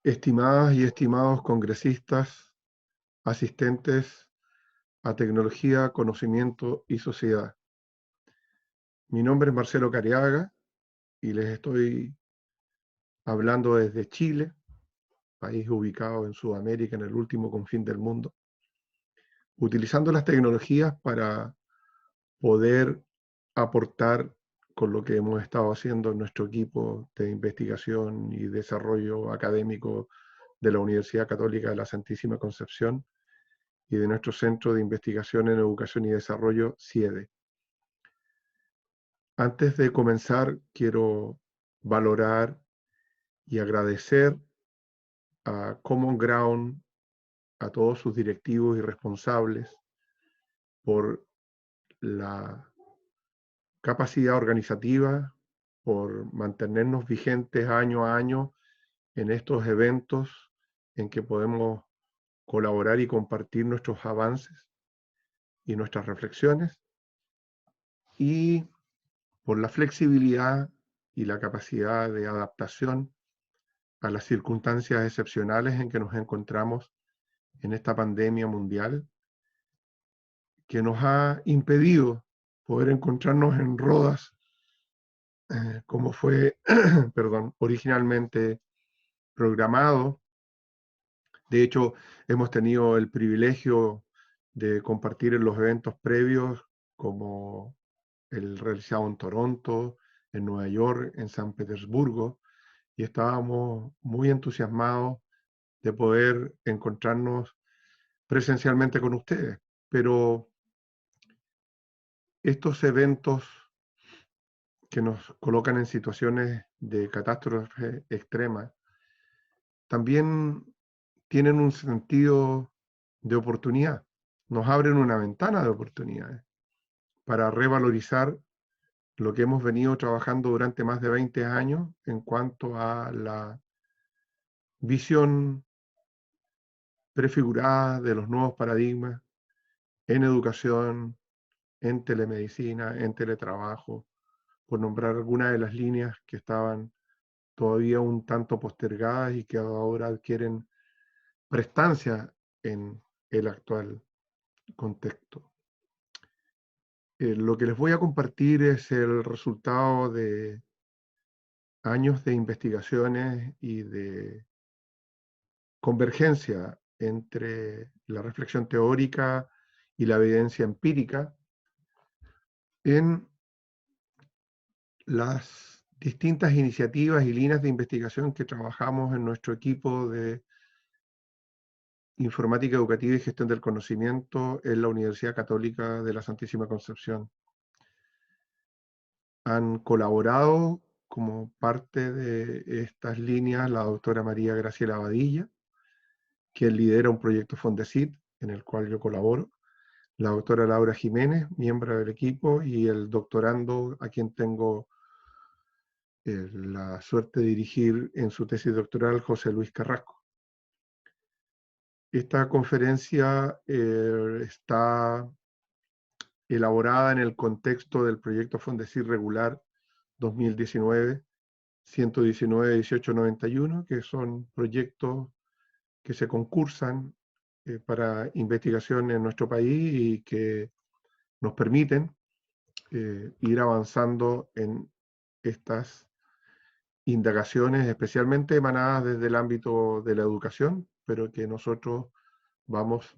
Estimadas y estimados congresistas, asistentes a Tecnología, Conocimiento y Sociedad. Mi nombre es Marcelo Cariaga y les estoy hablando desde Chile, país ubicado en Sudamérica, en el último confín del mundo, utilizando las tecnologías para poder aportar con lo que hemos estado haciendo en nuestro equipo de investigación y desarrollo académico de la Universidad Católica de la Santísima Concepción y de nuestro Centro de Investigación en Educación y Desarrollo, CIEDE. Antes de comenzar, quiero valorar y agradecer a Common Ground, a todos sus directivos y responsables, por la capacidad organizativa, por mantenernos vigentes año a año en estos eventos en que podemos colaborar y compartir nuestros avances y nuestras reflexiones, y por la flexibilidad y la capacidad de adaptación a las circunstancias excepcionales en que nos encontramos en esta pandemia mundial, que nos ha impedido poder encontrarnos en rodas como fue perdón, originalmente programado. De hecho, hemos tenido el privilegio de compartir en los eventos previos, como el realizado en Toronto, en Nueva York, en San Petersburgo, y estábamos muy entusiasmados de poder encontrarnos presencialmente con ustedes. Pero estos eventos que nos colocan en situaciones de catástrofe extrema también tienen un sentido de oportunidad, nos abren una ventana de oportunidades para revalorizar lo que hemos venido trabajando durante más de 20 años en cuanto a la visión prefigurada de los nuevos paradigmas en educación, en telemedicina, en teletrabajo, por nombrar algunas de las líneas que estaban todavía un tanto postergadas y que ahora adquieren prestancia en el actual contexto. Lo que les voy a compartir es el resultado de años de investigaciones y de convergencia entre la reflexión teórica y la evidencia empírica en las distintas iniciativas y líneas de investigación que trabajamos en nuestro equipo de Informática Educativa y Gestión del Conocimiento en la Universidad Católica de la Santísima Concepción. Han colaborado como parte de estas líneas la doctora María Graciela Badilla, quien lidera un proyecto Fondesit, en el cual yo colaboro, la doctora Laura Jiménez, miembro del equipo, y el doctorando a quien tengo la suerte de dirigir en su tesis doctoral, José Luis Carrasco. Esta conferencia está elaborada en el contexto del proyecto Fondesit Regular 2019, 119-1891, que son proyectos que se concursan para investigación en nuestro país y que nos permiten ir avanzando en estas indagaciones, especialmente emanadas desde el ámbito de la educación, pero que nosotros vamos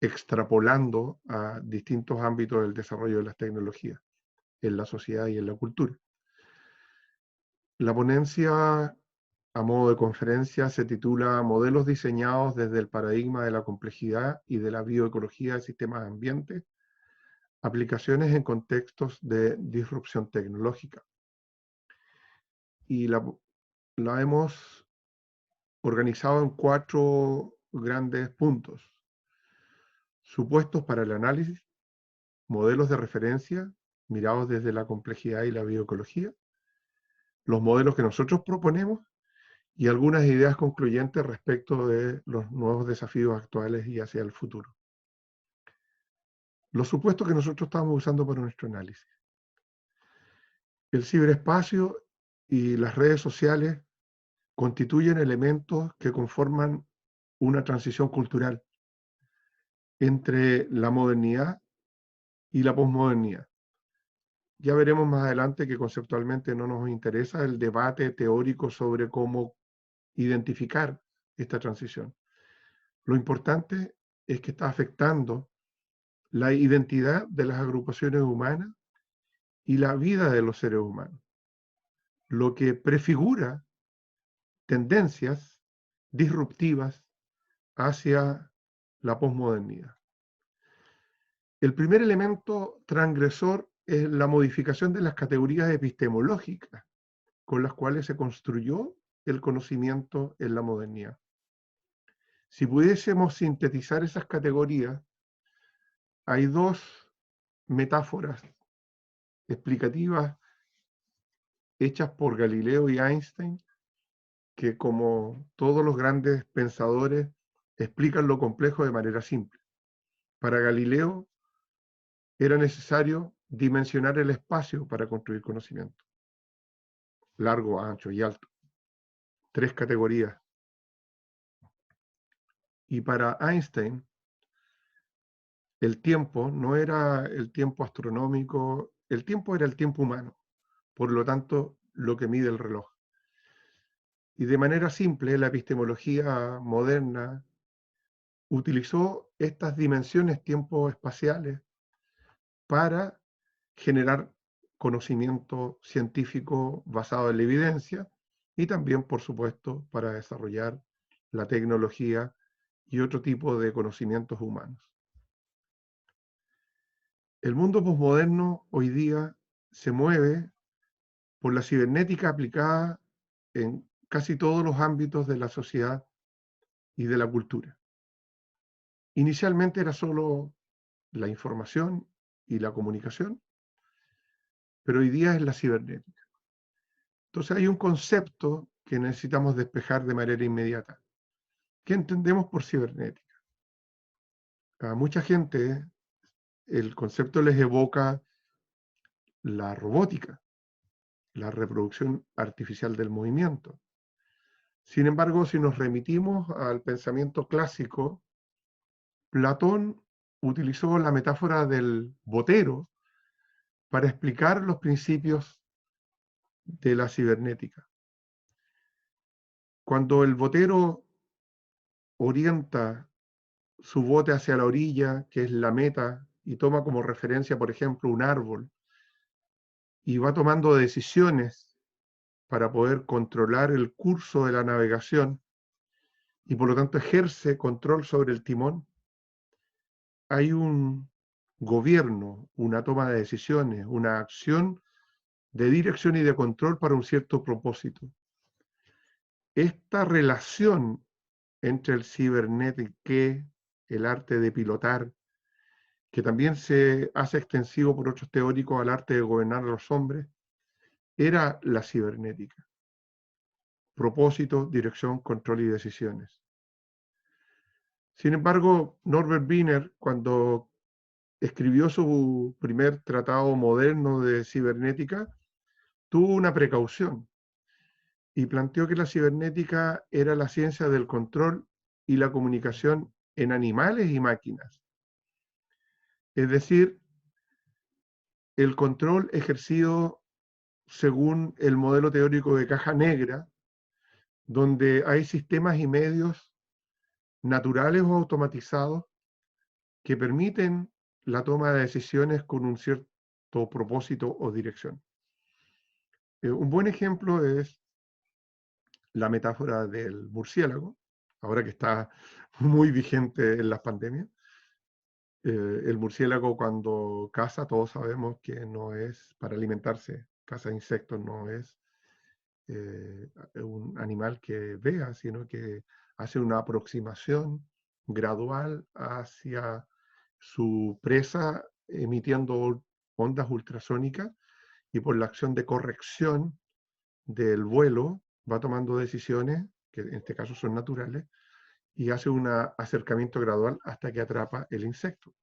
extrapolando a distintos ámbitos del desarrollo de las tecnologías, en la sociedad y en la cultura. La ponencia, a modo de conferencia, se titula Modelos diseñados desde el paradigma de la complejidad y de la bioecología de sistemas ambientes, aplicaciones en contextos de disrupción tecnológica. Y la hemos organizado en 4 grandes puntos: supuestos para el análisis, modelos de referencia mirados desde la complejidad y la bioecología, los modelos que nosotros proponemos y algunas ideas concluyentes respecto de los nuevos desafíos actuales y hacia el futuro. Los supuestos que nosotros estamos usando para nuestro análisis: el ciberespacio y las redes sociales constituyen elementos que conforman una transición cultural entre la modernidad y la posmodernidad. Ya veremos más adelante que conceptualmente no nos interesa el debate teórico sobre cómo identificar esta transición. Lo importante es que está afectando la identidad de las agrupaciones humanas y la vida de los seres humanos, lo que prefigura tendencias disruptivas hacia la posmodernidad. El primer elemento transgresor es la modificación de las categorías epistemológicas con las cuales se construyó el conocimiento en la modernidad. Si pudiésemos sintetizar esas categorías, hay dos metáforas explicativas hechas por Galileo y Einstein, que como todos los grandes pensadores explican lo complejo de manera simple. Para Galileo era necesario dimensionar el espacio para construir conocimiento. Largo, ancho y alto. 3 categorías. Y para Einstein, el tiempo no era el tiempo astronómico, el tiempo era el tiempo humano, por lo tanto, lo que mide el reloj. Y de manera simple, la epistemología moderna utilizó estas dimensiones tiempo-espaciales para generar conocimiento científico basado en la evidencia y también, por supuesto, para desarrollar la tecnología y otro tipo de conocimientos humanos. El mundo posmoderno hoy día se mueve por la cibernética aplicada en casi todos los ámbitos de la sociedad y de la cultura. Inicialmente era solo la información y la comunicación, pero hoy día es la cibernética. Entonces hay un concepto que necesitamos despejar de manera inmediata. ¿Qué entendemos por cibernética? A mucha gente el concepto les evoca la robótica, la reproducción artificial del movimiento. Sin embargo, si nos remitimos al pensamiento clásico, Platón utilizó la metáfora del botero para explicar los principios de la cibernética. Cuando el botero orienta su bote hacia la orilla, que es la meta, y toma como referencia, por ejemplo, un árbol, y va tomando decisiones para poder controlar el curso de la navegación, y por lo tanto ejerce control sobre el timón, hay un gobierno, una toma de decisiones, una acción de dirección y de control para un cierto propósito. Esta relación entre el cibernético, el arte de pilotar, que también se hace extensivo por otros teóricos al arte de gobernar a los hombres, era la cibernética. Propósito, dirección, control y decisiones. Sin embargo, Norbert Wiener, cuando escribió su primer tratado moderno de cibernética, tuvo una precaución y planteó que la cibernética era la ciencia del control y la comunicación en animales y máquinas. Es decir, el control ejercido según el modelo teórico de caja negra, donde hay sistemas y medios naturales o automatizados que permiten la toma de decisiones con un cierto propósito o dirección. Un buen ejemplo es la metáfora del murciélago, ahora que está muy vigente en las pandemias. El murciélago cuando caza, todos sabemos que no es para alimentarse, caza insectos, no es un animal que vea, sino que hace una aproximación gradual hacia su presa emitiendo ondas ultrasónicas y por la acción de corrección del vuelo va tomando decisiones, que en este caso son naturales, y hace un acercamiento gradual hasta que atrapa el insecto.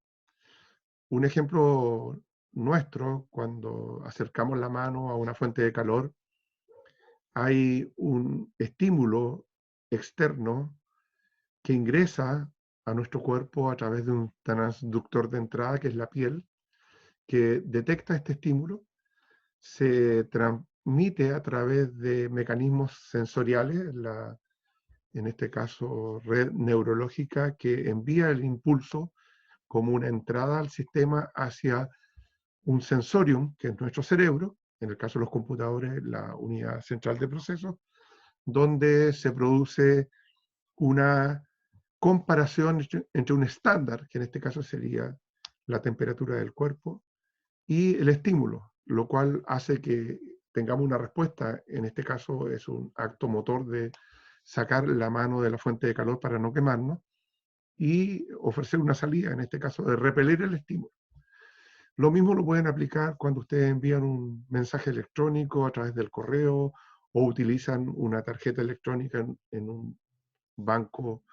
Un ejemplo nuestro, cuando acercamos la mano a una fuente de calor, hay un estímulo externo que ingresa a nuestro cuerpo a través de un transductor de entrada, que es la piel, que detecta este estímulo, se transmite a través de mecanismos sensoriales, en este caso red neurológica, que envía el impulso como una entrada al sistema hacia un sensorium, que es nuestro cerebro, en el caso de los computadores, la unidad central de procesos, donde se produce una comparación entre un estándar, que en este caso sería la temperatura del cuerpo, y el estímulo, lo cual hace que tengamos una respuesta. En este caso es un acto motor de sacar la mano de la fuente de calor para no quemarnos y ofrecer una salida, en este caso de repeler el estímulo. Lo mismo lo pueden aplicar cuando ustedes envían un mensaje electrónico a través del correo o utilizan una tarjeta electrónica en un banco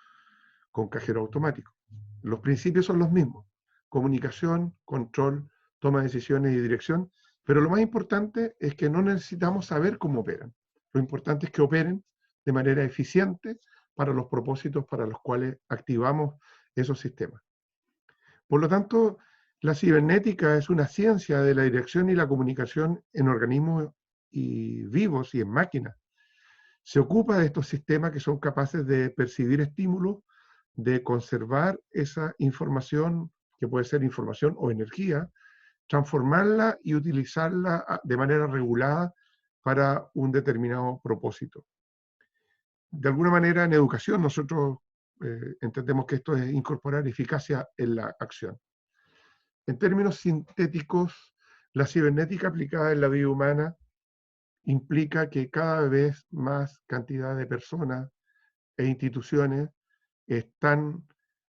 con cajero automático. Los principios son los mismos: comunicación, control, toma de decisiones y dirección, pero lo más importante es que no necesitamos saber cómo operan. Lo importante es que operen de manera eficiente para los propósitos para los cuales activamos esos sistemas. Por lo tanto, la cibernética es una ciencia de la dirección y la comunicación en organismos vivos y en máquinas. Se ocupa de estos sistemas que son capaces de percibir estímulos, de conservar esa información, que puede ser información o energía, transformarla y utilizarla de manera regulada para un determinado propósito. De alguna manera, en educación nosotros entendemos que esto es incorporar eficacia en la acción. En términos sintéticos, la cibernética aplicada en la vida humana implica que cada vez más cantidad de personas e instituciones están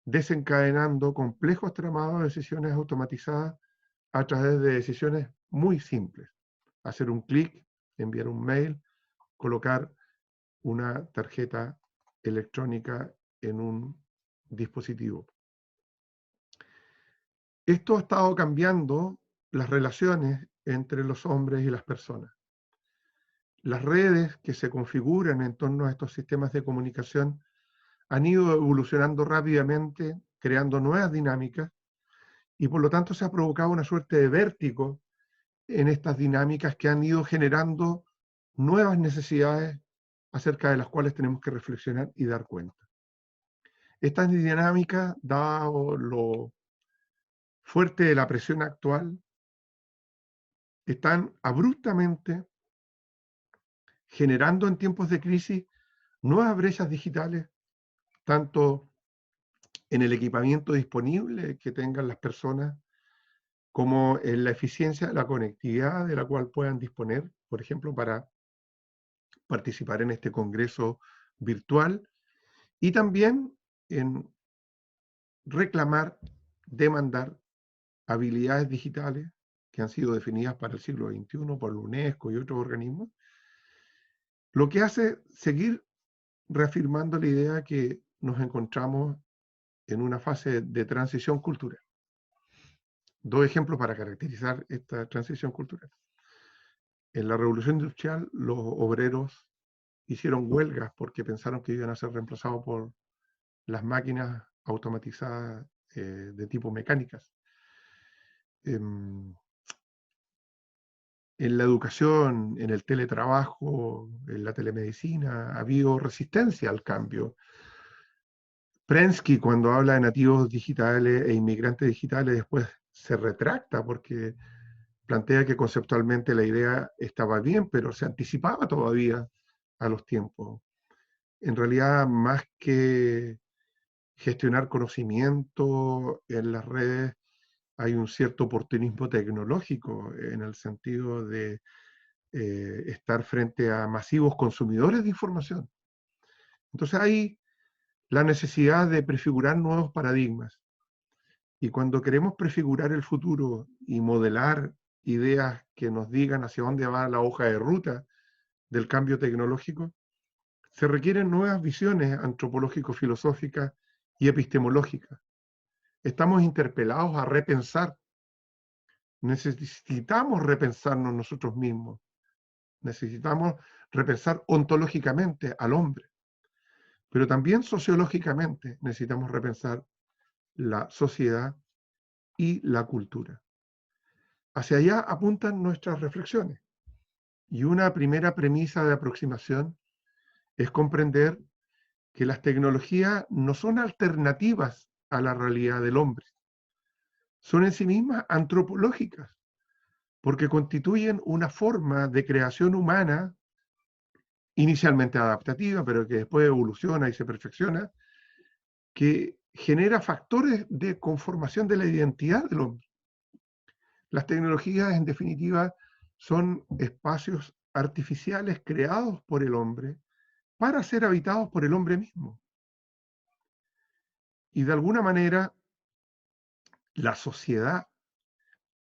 desencadenando complejos tramados de decisiones automatizadas a través de decisiones muy simples. Hacer un clic, enviar un mail, colocar una tarjeta electrónica en un dispositivo. Esto ha estado cambiando las relaciones entre los hombres y las personas. Las redes que se configuran en torno a estos sistemas de comunicación han ido evolucionando rápidamente, creando nuevas dinámicas, y por lo tanto se ha provocado una suerte de vértigo en estas dinámicas que han ido generando nuevas necesidades acerca de las cuales tenemos que reflexionar y dar cuenta. Estas dinámicas, dado lo fuerte de la presión actual, están abruptamente generando en tiempos de crisis nuevas brechas digitales, tanto en el equipamiento disponible que tengan las personas, como en la eficiencia de la conectividad de la cual puedan disponer, por ejemplo, para participar en este congreso virtual, y también en reclamar, demandar habilidades digitales que han sido definidas para el siglo XXI por la UNESCO y otros organismos, lo que hace seguir reafirmando la idea que nos encontramos en una fase de transición cultural. Dos ejemplos para caracterizar esta transición cultural. En la Revolución Industrial, los obreros hicieron huelgas porque pensaron que iban a ser reemplazados por las máquinas automatizadas de tipo mecánicas. En la educación, en el teletrabajo, en la telemedicina, ha habido resistencia al cambio. Prensky, cuando habla de nativos digitales e inmigrantes digitales, después se retracta porque plantea que conceptualmente la idea estaba bien, pero se anticipaba todavía a los tiempos. En realidad, más que gestionar conocimiento en las redes, hay un cierto oportunismo tecnológico en el sentido de estar frente a masivos consumidores de información. Entonces hay la necesidad de prefigurar nuevos paradigmas. Y cuando queremos prefigurar el futuro y modelar ideas que nos digan hacia dónde va la hoja de ruta del cambio tecnológico, se requieren nuevas visiones antropológico-filosóficas y epistemológicas. Estamos interpelados a repensar. Necesitamos repensarnos nosotros mismos. Necesitamos repensar ontológicamente al hombre, pero también sociológicamente necesitamos repensar la sociedad y la cultura. Hacia allá apuntan nuestras reflexiones. Y una primera premisa de aproximación es comprender que las tecnologías no son alternativas a la realidad del hombre. Son en sí mismas antropológicas, porque constituyen una forma de creación humana inicialmente adaptativa, pero que después evoluciona y se perfecciona, que genera factores de conformación de la identidad del hombre. Las tecnologías, en definitiva, son espacios artificiales creados por el hombre para ser habitados por el hombre mismo. Y de alguna manera, la sociedad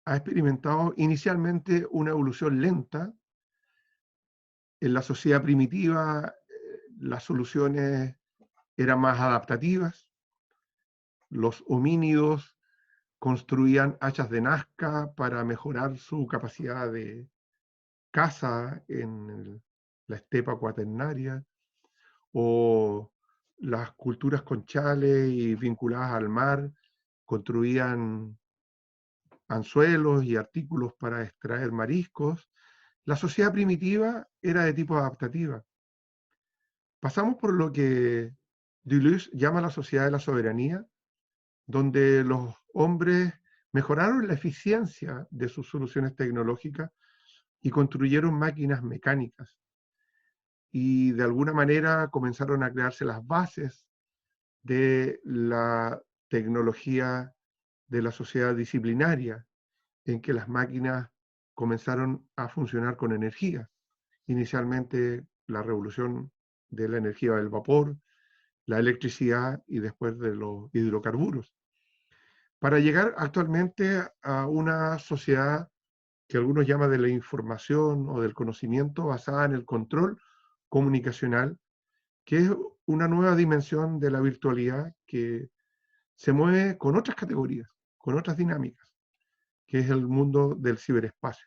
ha experimentado inicialmente una evolución lenta. En la sociedad primitiva, las soluciones eran más adaptativas. Los homínidos construían hachas de Nazca para mejorar su capacidad de caza en la estepa cuaternaria, o las culturas conchales y vinculadas al mar construían anzuelos y artículos para extraer mariscos. La sociedad primitiva era de tipo adaptativa. Pasamos por lo que Deleuze llama la sociedad de la soberanía, donde los hombres mejoraron la eficiencia de sus soluciones tecnológicas y construyeron máquinas mecánicas. Y de alguna manera comenzaron a crearse las bases de la tecnología de la sociedad disciplinaria, en que las máquinas comenzaron a funcionar con energía. Inicialmente la revolución de la energía del vapor, la electricidad y después de los hidrocarburos, para llegar actualmente a una sociedad que algunos llaman de la información o del conocimiento basada en el control comunicacional, que es una nueva dimensión de la virtualidad que se mueve con otras categorías, con otras dinámicas, que es el mundo del ciberespacio,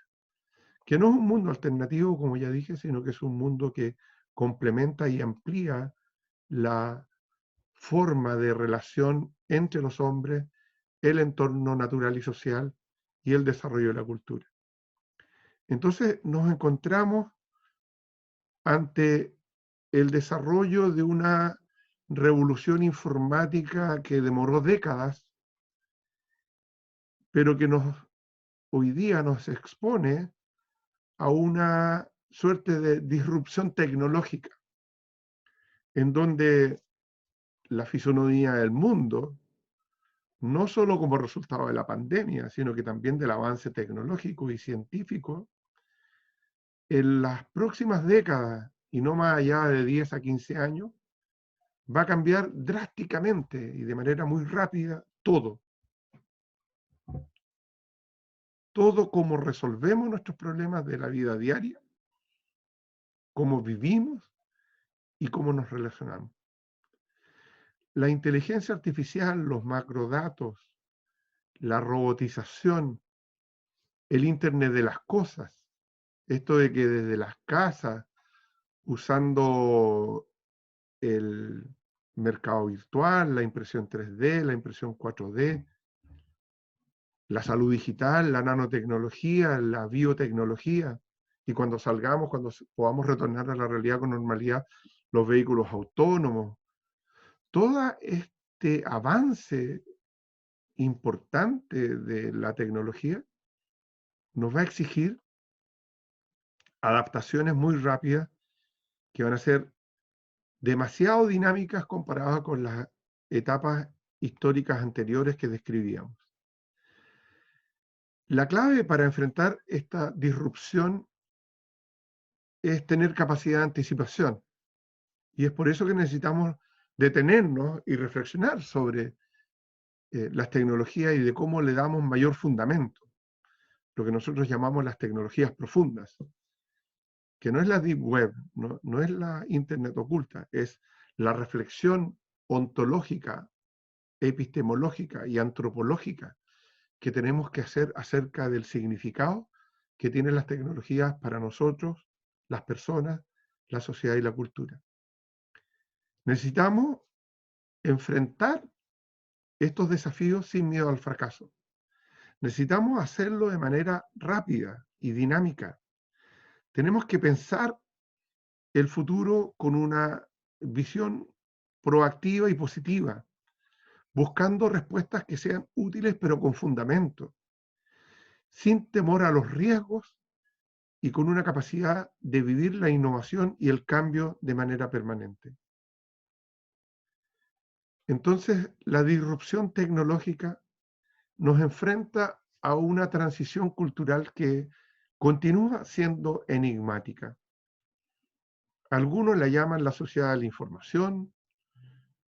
que no es un mundo alternativo, como ya dije, sino que es un mundo que complementa y amplía la forma de relación entre los hombres, el entorno natural y social y el desarrollo de la cultura. Entonces nos encontramos ante el desarrollo de una revolución informática que demoró décadas, pero que hoy día nos expone a una suerte de disrupción tecnológica, en donde la fisonomía del mundo, no solo como resultado de la pandemia, sino que también del avance tecnológico y científico, en las próximas décadas, y no más allá de 10 a 15 años, va a cambiar drásticamente y de manera muy rápida todo. Todo cómo resolvemos nuestros problemas de la vida diaria, cómo vivimos y cómo nos relacionamos. La inteligencia artificial, los macrodatos, la robotización, el Internet de las cosas, esto de que desde las casas, usando el mercado virtual, la impresión 3D, la impresión 4D, la salud digital, la nanotecnología, la biotecnología, y cuando salgamos, cuando podamos retornar a la realidad con normalidad, los vehículos autónomos, todo este avance importante de la tecnología nos va a exigir adaptaciones muy rápidas que van a ser demasiado dinámicas comparadas con las etapas históricas anteriores que describíamos. La clave para enfrentar esta disrupción es tener capacidad de anticipación. Y es por eso que necesitamos detenernos y reflexionar sobre las tecnologías y de cómo le damos mayor fundamento, lo que nosotros llamamos las tecnologías profundas, que no es la deep web, no es la internet oculta, es la reflexión ontológica, epistemológica y antropológica que tenemos que hacer acerca del significado que tienen las tecnologías para nosotros, las personas, la sociedad y la cultura. Necesitamos enfrentar estos desafíos sin miedo al fracaso. Necesitamos hacerlo de manera rápida y dinámica. Tenemos que pensar el futuro con una visión proactiva y positiva, buscando respuestas que sean útiles pero con fundamento, sin temor a los riesgos y con una capacidad de vivir la innovación y el cambio de manera permanente. Entonces, la disrupción tecnológica nos enfrenta a una transición cultural que continúa siendo enigmática. Algunos la llaman la sociedad de la información,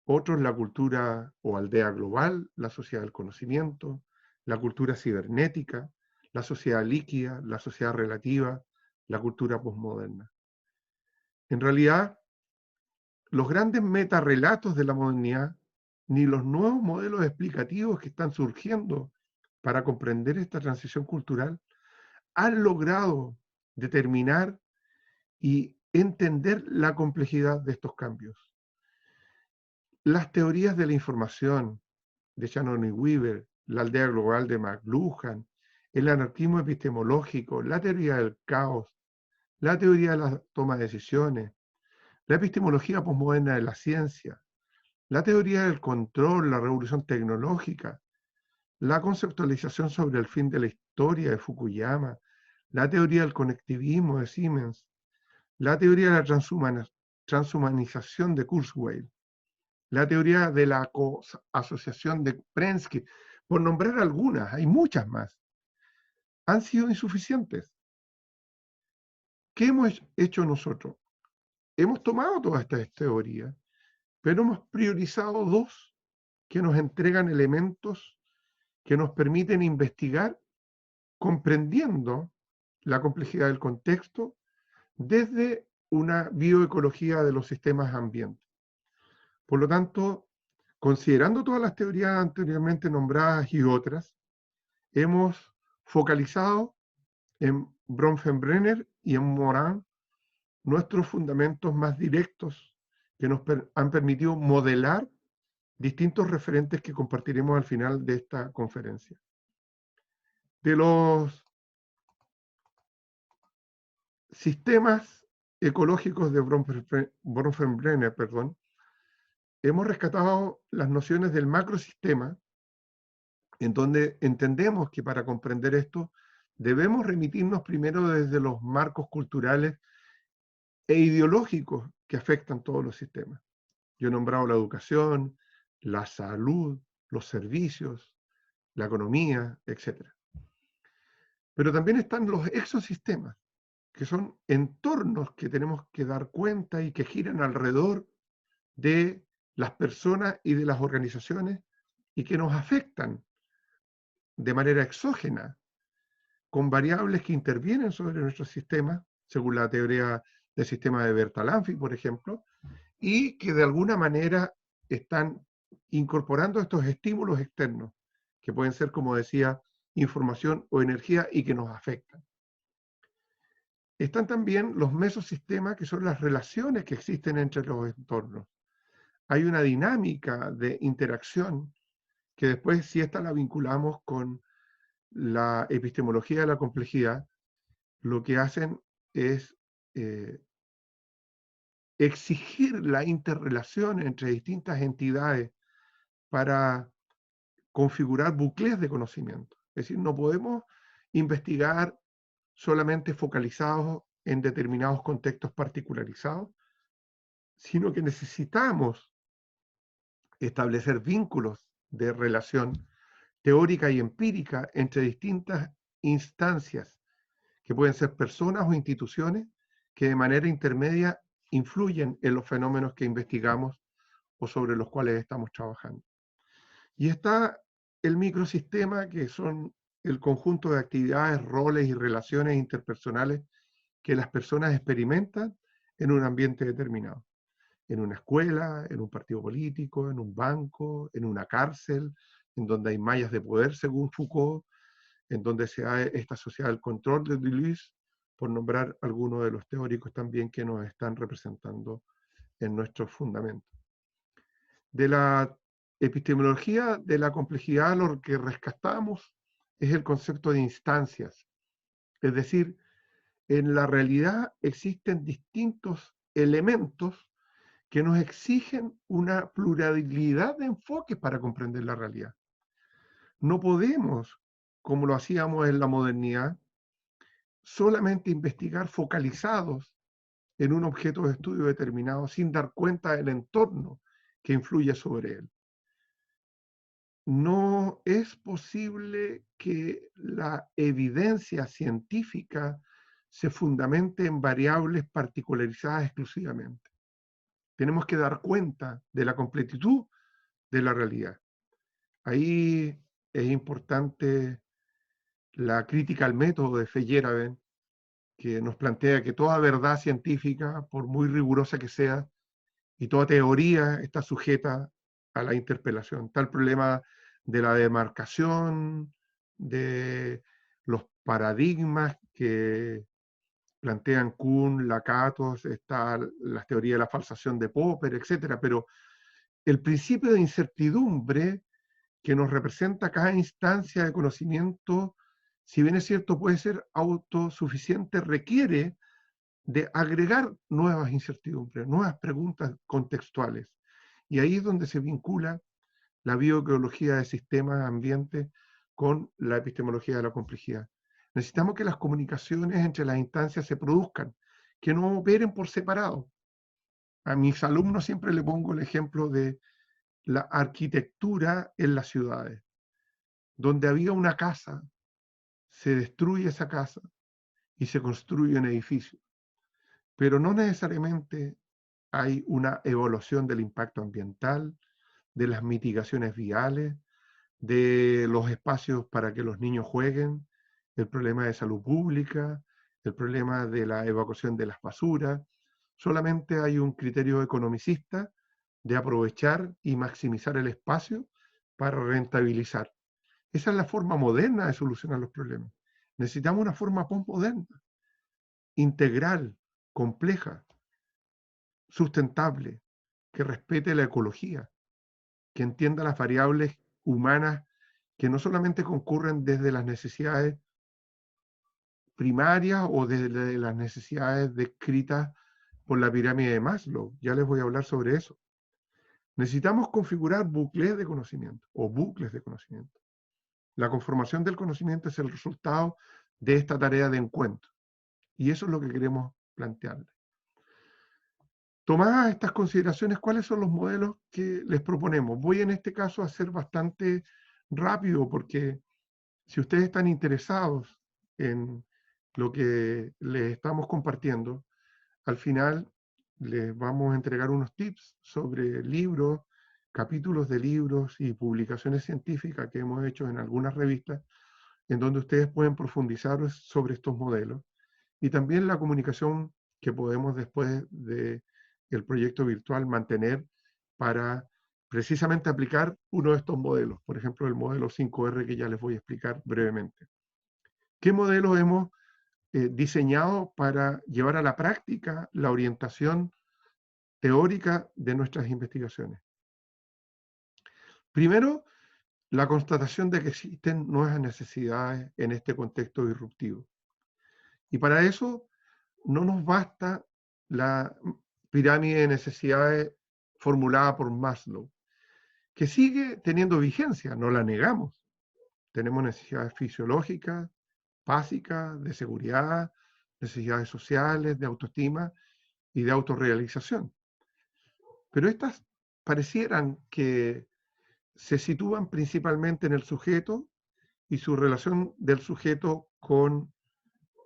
otros la cultura o aldea global, la sociedad del conocimiento, la cultura cibernética, la sociedad líquida, la sociedad relativa, la cultura posmoderna. En realidad, los grandes metarrelatos de la modernidad, ni los nuevos modelos explicativos que están surgiendo para comprender esta transición cultural, han logrado determinar y entender la complejidad de estos cambios. Las teorías de la información de Shannon y Weaver, la aldea global de McLuhan, el anarquismo epistemológico, la teoría del caos, la teoría de la toma de decisiones, la epistemología posmoderna de la ciencia, la teoría del control, la revolución tecnológica, la conceptualización sobre el fin de la historia de Fukuyama, la teoría del conectivismo de Siemens, la teoría de la transhumanización de Kurzweil, la teoría de la asociación de Prensky, por nombrar algunas, hay muchas más, han sido insuficientes. ¿Qué hemos hecho nosotros? Hemos tomado todas estas teorías, pero hemos priorizado dos que nos entregan elementos que nos permiten investigar comprendiendo la complejidad del contexto desde una bioecología de los sistemas ambientes. Por lo tanto, considerando todas las teorías anteriormente nombradas y otras, hemos focalizado en Bronfenbrenner y en Morin nuestros fundamentos más directos que nos han permitido modelar distintos referentes que compartiremos al final de esta conferencia. De los sistemas ecológicos de Bronfenbrenner, hemos rescatado las nociones del macrosistema, en donde entendemos que para comprender esto debemos remitirnos primero desde los marcos culturales e ideológicos que afectan todos los sistemas. Yo he nombrado la educación, la salud, los servicios, la economía, etc. Pero también están los exosistemas, que son entornos que tenemos que dar cuenta y que giran alrededor de las personas y de las organizaciones y que nos afectan de manera exógena, con variables que intervienen sobre nuestros sistemas, según la teoría del sistema de Bertalanffy, por ejemplo, y que de alguna manera están incorporando estos estímulos externos, que pueden ser, como decía, información o energía y que nos afectan. Están también los mesosistemas, que son las relaciones que existen entre los entornos. Hay una dinámica de interacción que después, si esta la vinculamos con la epistemología de la complejidad, lo que hacen es exigir la interrelación entre distintas entidades para configurar bucles de conocimiento. Es decir, no podemos investigar solamente focalizados en determinados contextos particularizados, sino que necesitamos establecer vínculos de relación teórica y empírica entre distintas instancias, que pueden ser personas o instituciones, que de manera intermedia influyen en los fenómenos que investigamos o sobre los cuales estamos trabajando. Y está el microsistema, que son el conjunto de actividades, roles y relaciones interpersonales que las personas experimentan en un ambiente determinado. En una escuela, en un partido político, en un banco, en una cárcel, en donde hay mallas de poder, según Foucault, en donde se da esta sociedad del control de Deleuze, por nombrar algunos de los teóricos también que nos están representando en nuestros fundamentos. De la epistemología de la complejidad, lo que rescatamos es el concepto de instancias. Es decir, en la realidad existen distintos elementos que nos exigen una pluralidad de enfoques para comprender la realidad. No podemos, como lo hacíamos en la modernidad, solamente investigar focalizados en un objeto de estudio determinado sin dar cuenta del entorno que influye sobre él. No es posible que la evidencia científica se fundamente en variables particularizadas exclusivamente. Tenemos que dar cuenta de la completitud de la realidad. Ahí es importante la crítica al método de Feyerabend, que nos plantea que toda verdad científica, por muy rigurosa que sea, y toda teoría está sujeta a la interpelación. Está el problema de la demarcación, de los paradigmas que plantean Kuhn, Lakatos, está la teoría de la falsación de Popper, etc. Pero el principio de incertidumbre que nos representa cada instancia de conocimiento, si bien es cierto puede ser autosuficiente, requiere de agregar nuevas incertidumbres, nuevas preguntas contextuales. Y ahí es donde se vincula la bioecología de sistemas, ambientes, con la epistemología de la complejidad. Necesitamos que las comunicaciones entre las instancias se produzcan, que no operen por separado. A mis alumnos siempre le pongo el ejemplo de la arquitectura en las ciudades. Donde había una casa, se destruye esa casa y se construye un edificio. Pero no necesariamente hay una evaluación del impacto ambiental, de las mitigaciones viales, de los espacios para que los niños jueguen, el problema de salud pública, el problema de la evacuación de las basuras. Solamente hay un criterio economicista de aprovechar y maximizar el espacio para rentabilizar. Esa es la forma moderna de solucionar los problemas. Necesitamos una forma postmoderna, integral, compleja, sustentable, que respete la ecología, que entienda las variables humanas que no solamente concurren desde las necesidades primarias o desde las necesidades descritas por la pirámide de Maslow. Ya les voy a hablar sobre eso. Necesitamos configurar bucles de conocimiento o bucles de conocimiento. La conformación del conocimiento es el resultado de esta tarea de encuentro. Y eso es lo que queremos plantearles. Tomadas estas consideraciones, ¿cuáles son los modelos que les proponemos? Voy en este caso a ser bastante rápido porque si ustedes están interesados en lo que les estamos compartiendo, al final les vamos a entregar unos tips sobre libros, capítulos de libros y publicaciones científicas que hemos hecho en algunas revistas, en donde ustedes pueden profundizar sobre estos modelos. Y también la comunicación que podemos después del proyecto virtual mantener para precisamente aplicar uno de estos modelos, por ejemplo el modelo 5R que ya les voy a explicar brevemente. ¿Qué modelos hemos diseñado para llevar a la práctica la orientación teórica de nuestras investigaciones? Primero, la constatación de que existen nuevas necesidades en este contexto disruptivo. Y para eso no nos basta la pirámide de necesidades formulada por Maslow, que sigue teniendo vigencia, no la negamos. Tenemos necesidades fisiológicas, básicas, de seguridad, necesidades sociales, de autoestima y de autorrealización. Pero estas parecieran que se sitúan principalmente en el sujeto y su relación del sujeto con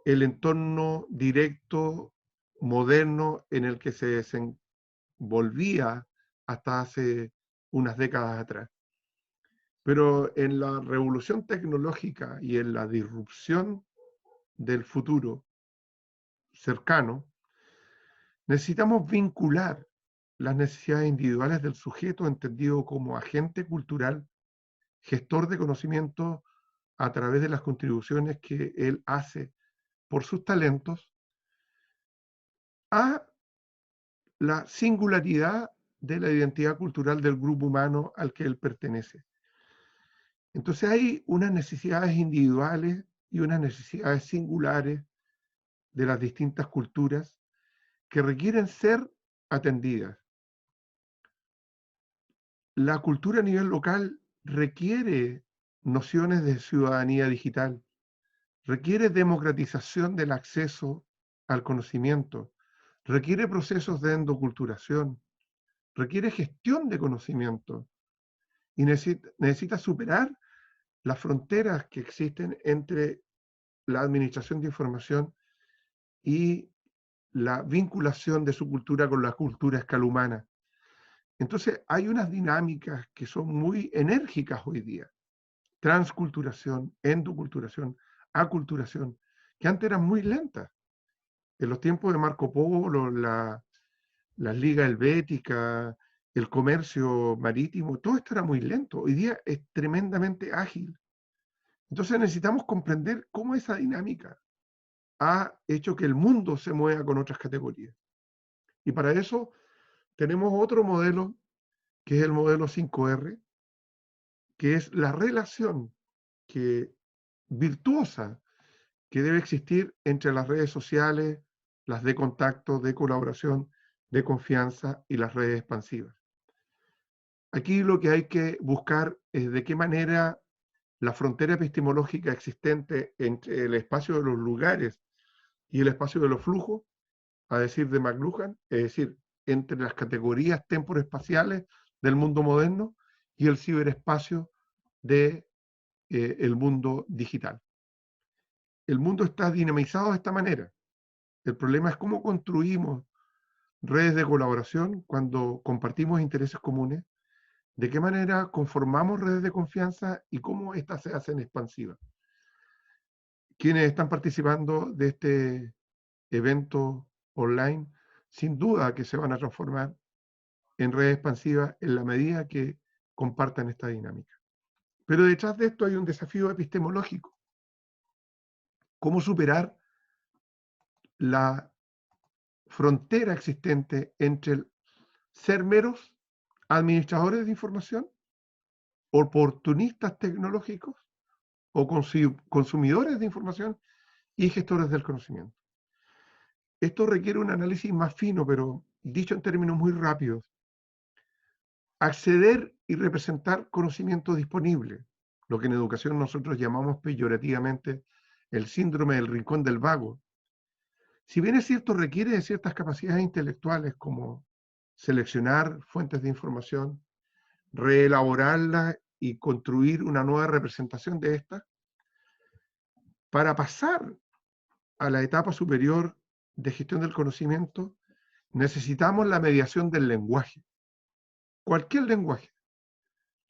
el entorno directo, moderno, en el que se desenvolvía hasta hace unas décadas atrás. Pero en la revolución tecnológica y en la disrupción del futuro cercano, necesitamos vincular las necesidades individuales del sujeto entendido como agente cultural, gestor de conocimiento a través de las contribuciones que él hace por sus talentos a la singularidad de la identidad cultural del grupo humano al que él pertenece. Entonces hay unas necesidades individuales y unas necesidades singulares de las distintas culturas que requieren ser atendidas. La cultura a nivel local requiere nociones de ciudadanía digital, requiere democratización del acceso al conocimiento, requiere procesos de endoculturación, requiere gestión de conocimiento y necesita superar las fronteras que existen entre la administración de información y la vinculación de su cultura con la cultura a escala humana. Entonces hay unas dinámicas que son muy enérgicas hoy día. Transculturación, endoculturación, aculturación, que antes eran muy lentas. En los tiempos de Marco Polo, las ligas helvéticas, el comercio marítimo, todo esto era muy lento. Hoy día es tremendamente ágil. Entonces necesitamos comprender cómo esa dinámica ha hecho que el mundo se mueva con otras categorías. Y para eso tenemos otro modelo, que es el modelo 5R, que es la relación virtuosa que debe existir entre las redes sociales, las de contacto, de colaboración, de confianza y las redes expansivas. Aquí lo que hay que buscar es de qué manera la frontera epistemológica existente entre el espacio de los lugares y el espacio de los flujos, a decir de McLuhan, es decir, entre las categorías temporoespaciales del mundo moderno y el ciberespacio del mundo digital. El mundo está dinamizado de esta manera. El problema es cómo construimos redes de colaboración cuando compartimos intereses comunes, de qué manera conformamos redes de confianza y cómo éstas se hacen expansivas. Quienes están participando de este evento online, sin duda que se van a transformar en redes expansivas en la medida que compartan esta dinámica. Pero detrás de esto hay un desafío epistemológico. ¿Cómo superar la frontera existente entre el ser meros administradores de información, oportunistas tecnológicos o consumidores de información y gestores del conocimiento? Esto requiere un análisis más fino, pero dicho en términos muy rápidos. Acceder y representar conocimiento disponible, lo que en educación nosotros llamamos peyorativamente el síndrome del rincón del vago. Si bien es cierto, requiere de ciertas capacidades intelectuales como seleccionar fuentes de información, reelaborarlas y construir una nueva representación de estas, para pasar a la etapa superior de gestión del conocimiento, necesitamos la mediación del lenguaje. Cualquier lenguaje.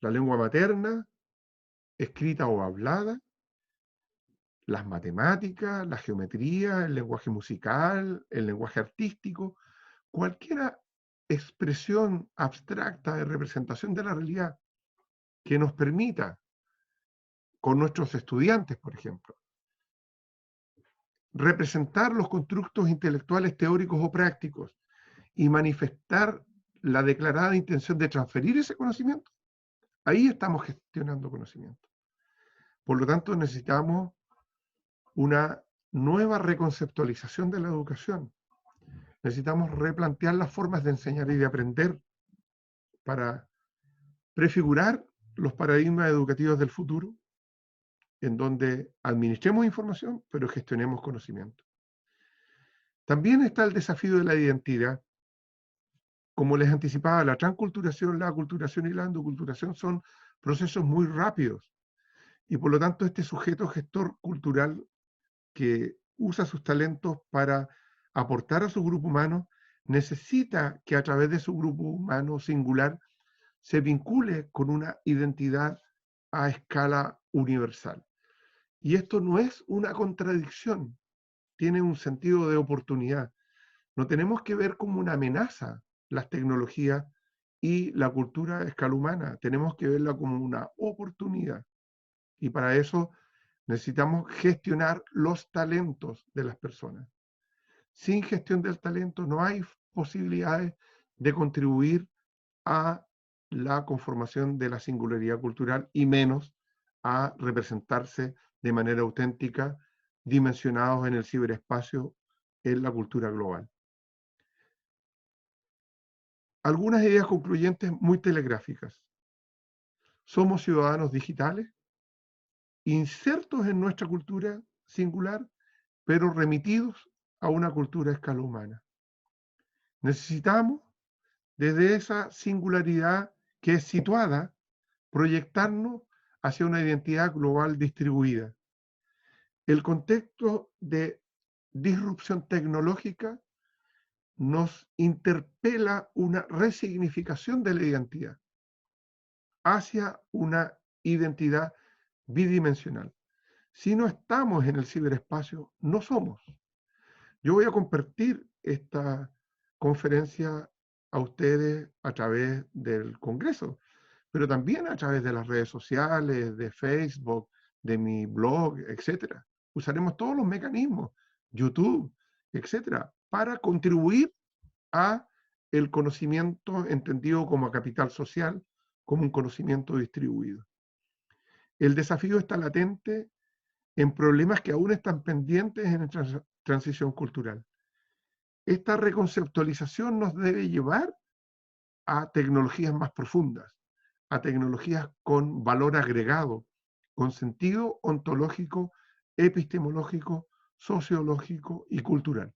La lengua materna, escrita o hablada, las matemáticas, la geometría, el lenguaje musical, el lenguaje artístico, cualquier expresión abstracta de representación de la realidad que nos permita, con nuestros estudiantes, por ejemplo, representar los constructos intelectuales teóricos o prácticos y manifestar la declarada intención de transferir ese conocimiento, ahí estamos gestionando conocimiento. Por lo tanto, necesitamos una nueva reconceptualización de la educación. Necesitamos replantear las formas de enseñar y de aprender para prefigurar los paradigmas educativos del futuro, en donde administremos información, pero gestionemos conocimiento. También está el desafío de la identidad. Como les anticipaba, la transculturación, la aculturación y la endoculturación son procesos muy rápidos. Y por lo tanto, este sujeto gestor cultural que usa sus talentos para aportar a su grupo humano, necesita que a través de su grupo humano singular se vincule con una identidad a escala universal. Y esto no es una contradicción, tiene un sentido de oportunidad. No tenemos que ver como una amenaza las tecnologías y la cultura a escala humana, tenemos que verla como una oportunidad. Y para eso Necesitamos gestionar los talentos de las personas. Sin gestión del talento no hay posibilidades de contribuir a la conformación de la singularidad cultural y menos a representarse de manera auténtica, dimensionados en el ciberespacio, en la cultura global. Algunas ideas concluyentes muy telegráficas. Somos ciudadanos digitales, insertos en nuestra cultura singular, pero remitidos a una cultura a escala humana. Necesitamos, desde esa singularidad que es situada, proyectarnos hacia una identidad global distribuida. El contexto de disrupción tecnológica nos interpela una resignificación de la identidad hacia una identidad bidimensional. Si no estamos en el ciberespacio, no somos. Yo voy a compartir esta conferencia a ustedes a través del Congreso, pero también a través de las redes sociales, de Facebook, de mi blog, etcétera. Usaremos todos los mecanismos, YouTube, etcétera, para contribuir a el conocimiento entendido como capital social, como un conocimiento distribuido. El desafío está latente en problemas que aún están pendientes en la transición cultural. Esta reconceptualización nos debe llevar a tecnologías más profundas, a tecnologías con valor agregado, con sentido ontológico, epistemológico, sociológico y cultural.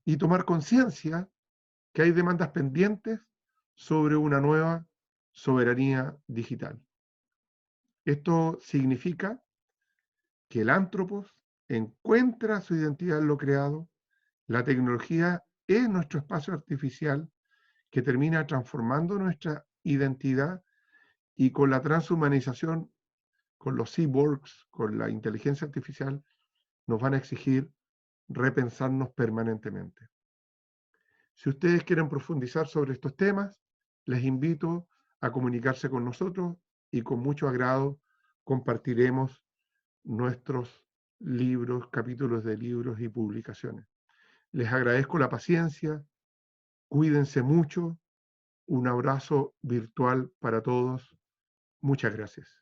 Y tomar conciencia que hay demandas pendientes sobre una nueva soberanía digital. Esto significa que el ántropos encuentra su identidad en lo creado, la tecnología es nuestro espacio artificial que termina transformando nuestra identidad y con la transhumanización, con los cyborgs, con la inteligencia artificial, nos van a exigir repensarnos permanentemente. Si ustedes quieren profundizar sobre estos temas, les invito a comunicarse con nosotros y con mucho agrado compartiremos nuestros libros, capítulos de libros y publicaciones. Les agradezco la paciencia, cuídense mucho, un abrazo virtual para todos. Muchas gracias.